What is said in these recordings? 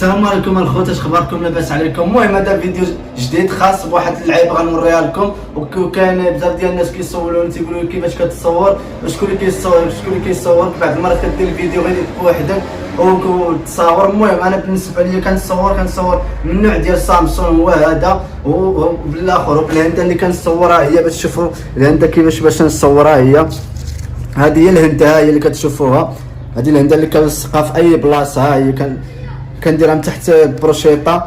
السلام عليكم الخوت، اش اخباركم؟ لاباس عليكم؟ المهم هذا فيديو جديد خاص بواحد اللعيبه غنوريها لكم. وكان بزاف ديال الناس كيسولوني تيقولوا لي كيفاش كتصور، شكون اللي كيصور بعض المرات كدير الفيديو غير بوحدك وتصاور. المهم انا بالنسبه لي كنصور من النوع ديال سامسونج، هو هذا وبالاخر وبالهنده اللي كنصورها هي باش تشوفوا الهنده كيفاش باش نصورها. هذه هي الهنده، هي اللي كتشوفوها، هذه الهنده اللي كنلصقها في اي بلاصه. ها هي كنديرها من تحت البروشيطه،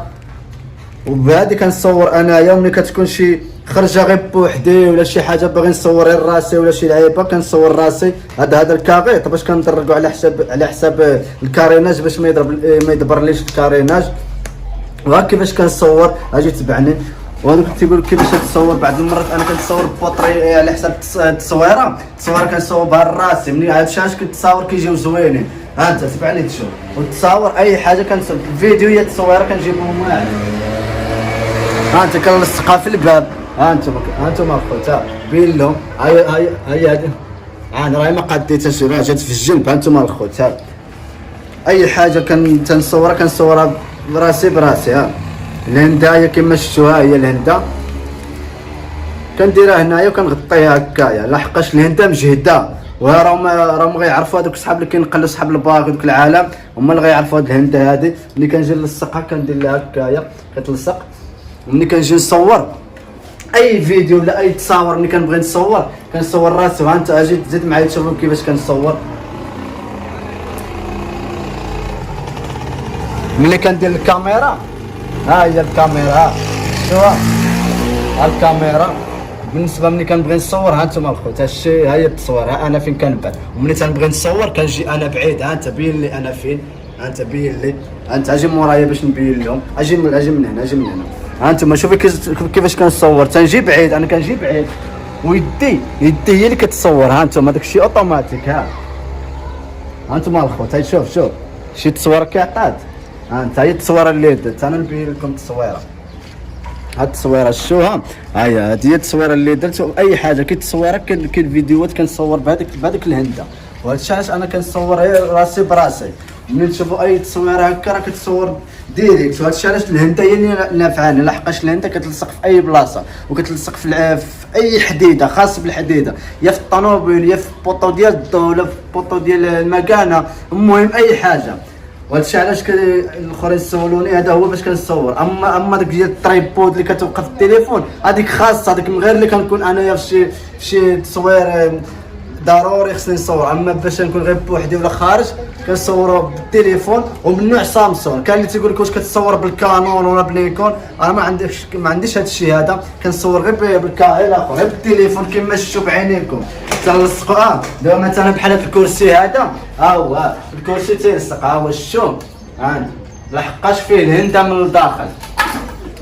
وبهذه كنصور انايا. ملي كتكون شي خرجه غير بوحدي ولا شي حاجه باغي نصور غير راسي ولا شي لعيبه كنصور راسي. هذا الكاغيط باش كندرجو على حساب الكاريناج باش ما يدبرليش الكاريناج. وها كيفاش كنصور، اجي تبعني. وهذوك تيقول كيفاش تصور. بعض المرات انا كنتصور ببوطري على حساب التصويره كنصور بها راسي. ملي هاد الشاش كتصاور كيجيو زوينين. ها انت تبعني تشوف وتصاور اي حاجه كنصور الفيديو هي التصويره كنجيبهم واعر. ها انت كنلصقها في الباب. ها انتم اخويا بين لهم. هاي هذه انا راهي ما قديتهاش، راه جات في الجنب. ها انتم اخويا اي حاجه كنصورها براسي. ها الهنده هي كما شفتوها، هي الهنده كنديرها هنايا وكنغطيها هكايا. لحقاش الهنده مجهده، وراهم غيعرفوا هذوك الصحاب اللي كينقلوا صحاب الباغي دوك العالم، هما اللي غيعرفوا هاد الهنده هادي. ملي كنجي نلصقها كندير لها هكايا كتلصق. وملي كنجي نصور اي فيديو ولا اي تصاور، ملي كنبغي كنصور راسي. ها انت اجي تزيد معايا تشوفوا كيفاش كنصور. ملي كندير الكاميرا، ها هي الكاميرا، شوفوا ها الكاميرا. بالنسبه ملي كنبغي نصور، ها انتم الخوت هادشي، ها هي التصوير. ها انا فين كنبان، وملي تنبغي نصور كنجي انا بعيد. ها انت بين لي انا فين، ها انت بين لي، ها انت اجي مورايا باش نبين لهم. اجي من هنا. ها انتم شوفوا كيفاش كنصور. تنجي بعيد، انا كنجي بعيد ويدي هي اللي كتصور. ها انتم هذاك الشيء اوتوماتيك. ها انتم الخوت هاي شوف شي تصويره كيعطات. ها انت هي التصويره اللي درت انا نبين لكم التصويره. هاد التصويره شوها، هاي هادي هي التصويره اللي درت. اي حاجه كيتصويره كاين الفيديوهات كنصور بهذيك الهنده. وهذا الشيء علاش انا كنصور راسي براسي. ملي تشوفوا اي تصويره هكا راه كتصور ديريكت. وهذا الشيء علاش الهنده هي اللي نافعاني، لحقاش الهنده كتلصق في اي بلاصه وكتلصق في اي حديده، خاص بالحديده، يا في الطوموبيل يا في البوطو ديال الضو ولا في البوطو ديال المكانه، المهم اي حاجه. وهذا الشيء علاش الاخرين سولوني هذا هو باش كنصور. اما داك ديال التريبود اللي كتبقى في التليفون هذيك خاصه، هذيك من غير اللي كنكون انايا في شي تصوير ضروري خصني نصور. اما باش نكون غير بوحدي ولا خارج كنصوروا بالتليفون ومن نوع سامسونج. كاين اللي تيقول لك واش كتصور بالكانون ولا بنيكون، انا ما عنديش هذا الشيء هذا. كنصور غير الاخر غير بالتليفون كما شفتوا بعينيكم. تلصقوا دابا مثلا بحال هذا الكرسي هذا، ها هو الكرسي تيلصق. ها هو الشوم، ها لحقاش فيه الهنده من الداخل.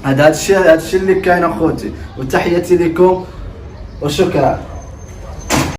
هذا الشيء اللي كاين اخوتي. وتحياتي لكم وشكرا.